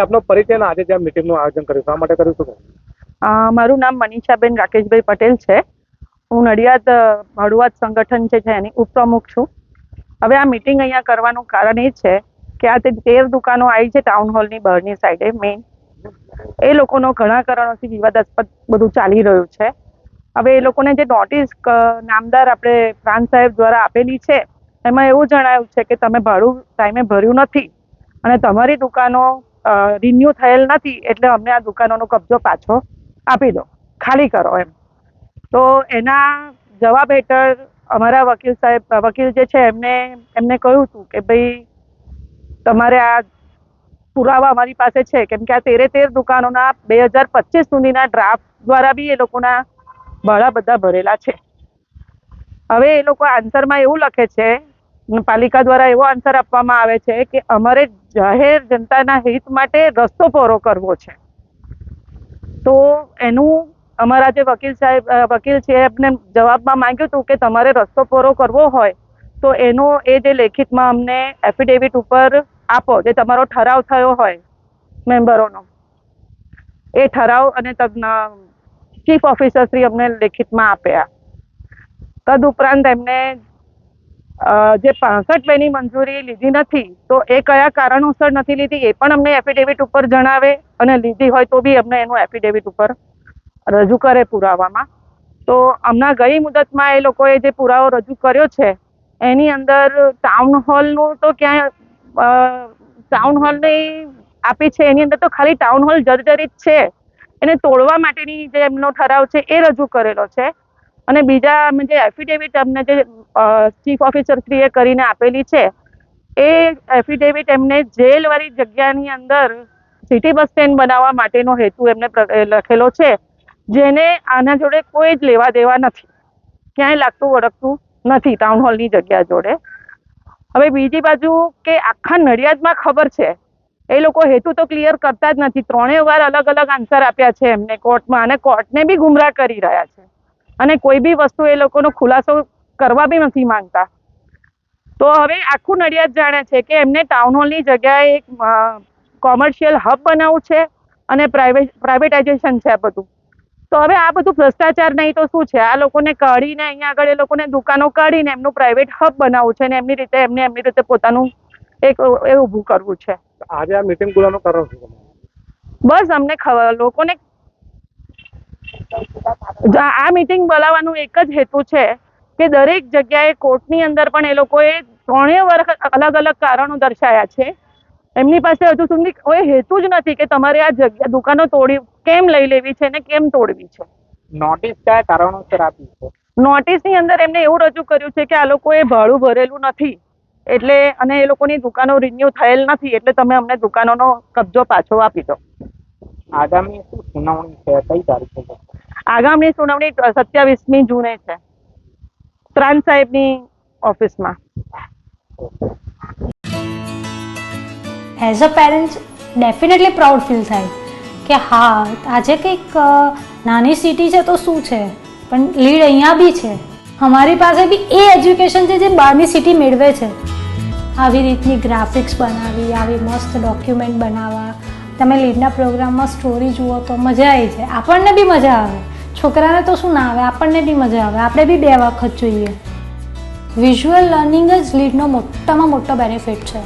આપનો પરિચય અને આજે જે મીટિંગનું આયોજન કર્યું શા માટે કર્યું શું? મારું નામ મનીષાબેન રાકેશભાઈ પટેલ છે. હું નડિયાદ હળવાદ સંગઠન છે એની ઉપપ્રમુખ છું. હવે આ મીટિંગ અહીંયા કરવાનું કારણ એ છે કે આ 13 દુકાનો આવી છે ટાઉન હોલની બહારની સાઈડે મેઇન. એ લોકોનો ઘણા કારણોથી વિવાદાસ્પદ બધું ચાલી રહ્યું છે. હવે એ લોકોને જે નોટિસ નામદાર આપણે પ્રાંત સાહેબ દ્વારા આપેલી છે એમાં એવું જણાવ્યું છે કે તમે ભાડું ટાઈમે ભર્યું નથી અને તમારી દુકાનો રિન્યુ થયેલ નથી, એટલે અમને આ દુકાનોનો કબજો પાછો આપી દો, ખાલી કરો એમ. તો એના જવાબ હેઠળ અમારા વકીલ જે છે એમને કહ્યું હતું કે ભાઈ તમારે આ પુરાવા અમારી પાસે છે, કેમ કે આ 13 દુકાનોના 2025 સુધીના ડ્રાફ્ટ દ્વારા બી એ લોકોના ભાડા બધા ભરેલા છે. હવે એ લોકો આન્સરમાં એવું લખે છે, પાલિકા દ્વારા એવો આન્સર આપવામાં આવે છે કે અમારે જાહેર જનતાના હિત માટે રસ્તો પહોળો કરવો છે. તો એનું અમારા જે વકીલ છે એમને જવાબમાં માંગ્યું હતું કે તમારે રસ્તો પહોળો કરવો હોય તો એનો એ જે લેખિતમાં અમને એફિડેવિટ ઉપર આપો, જે તમારો ઠરાવ થયો હોય મેમ્બરોનો, એ ઠરાવ અને ચીફ ઓફિસર શ્રી અમને લેખિતમાં આપ્યા. તદુપરાંત એમને જે 65 ની મંજૂરી લીધી નથી તો એ કયા કારણોસર નથી લીધી એ પણ અમને એફિડેવિટ ઉપર જણાવે, અને લીધી હોય તો બી અમને એનું એફિડેવિટ ઉપર રજૂ કરે પુરાવામાં. તો હમણાં ગઈ મુદતમાં એ લોકોએ જે પુરાવો રજૂ કર્યો છે એની અંદર ટાઉન હોલનું તો ક્યાંય ટાઉન હોલની આપી છે એની અંદર તો ખાલી ટાઉન હોલ જર્જરિત છે, એને તોડવા માટેની જે એમનો ઠરાવ છે એ રજૂ કરેલો છે. અને બીજા જે એફિડેવિટ અમને જે ચીફ ઓફિસર શ્રીએ કરીને આપેલી છે એ એફિડેવિટ એમને જેલવાળી જગ્યાની અંદર સિટી બસ સ્ટેન્ડ બનાવવા માટેનો હેતુ એમને લખેલો છે, જેને આના જોડે કોઈ જ લેવા દેવા નથી, ક્યાંય લાગતું વળગતું નથી ટાઉન હોલની જગ્યા જોડે. હવે બીજી બાજુ કે આખા નડિયાદમાં ખબર છે, એ લોકો હેતુ તો ક્લિયર કરતા જ નથી. 3 વાર અલગ અલગ આન્સર આપ્યા છે એમને કોર્ટમાં, અને કોર્ટને બી ગુમરાહ કરી રહ્યા છે, અને કોઈ બી વસ્તુ એ લોકોનો ખુલાસો કરવા બી નથી માંગતા. તો હવે આખું નડિયાદ જાણે છે કે એમને ટાઉન હોલની જગ્યાએ એક કોમર્શિયલ હબ બનાવવું છે અને પ્રાઇવેટાઇઝેશન છે આ બધું. તો હવે આ બધું ભ્રષ્ટાચાર નહીં તો શું છે? આ લોકોને કાઢીને અહીંયા આગળ એ લોકોને દુકાનો કાઢીને એમનું પ્રાઇવેટ હબ બનાવવું છે, અને એમની રીતે પોતાનું એક એ ઊભું કરવું છે. આજે આ મીટિંગ બોલાવવાનું કારણ શું? બસ અમને લોકોને આ મીટિંગ બોલાવવાનું એક જ હેતુ છે કે દરેક જગ્યાએ કોર્ટની અંદર પણ એ લોકોએ 3 વાર અલગ અલગ કારણો દર્શાવ્યા છે. એમની પાસે હજુ સુધી કોઈ હેતુ જ નથી કે તમારે આ જગ્યા દુકાનો કેમ લઈ લેવી છે ને કેમ તોડવી છે. નોટિસ કયા કારણોસર આપી છે? નોટિસની અંદર એમને એવું રજૂ કર્યું છે કે આ લોકોએ ભાડું ભરેલું નથી, એટલે અને એ લોકોની દુકાનો રિન્યુ થયેલ નથી, એટલે તમે અમને દુકાનોનો કબજો પાછો આપી દો. આગામી શું સુનાવણી છે? કઈ તારીખે છે? આગામી સુનાવણી 27મી જૂને છે, પ્રાંત સાહેબની ઓફિસમાં. As a parents definitely proud feel થાય કે હા, આજે કંઈક નાની સિટી છે તો શું છે, પણ લીડ અહીંયા બી છે. અમારી પાસે બી એ એજ્યુકેશન છે જે બહારની સિટી મેળવે છે. આવી રીતની ગ્રાફિક્સ બનાવી, આવી મસ્ત ડોક્યુમેન્ટ બનાવવા, તમે લીડના પ્રોગ્રામમાં સ્ટોરી જુઓ તો મજા આવી જાય. આપણને બી મજા આવે, છોકરાને તો શું ના આવે, આપણને બી મજા આવે. આપણે બી 2 વખત જોઈએ. વિઝ્યુઅલ લર્નિંગ જ લીડનો મોટામાં મોટો બેનિફિટ છે.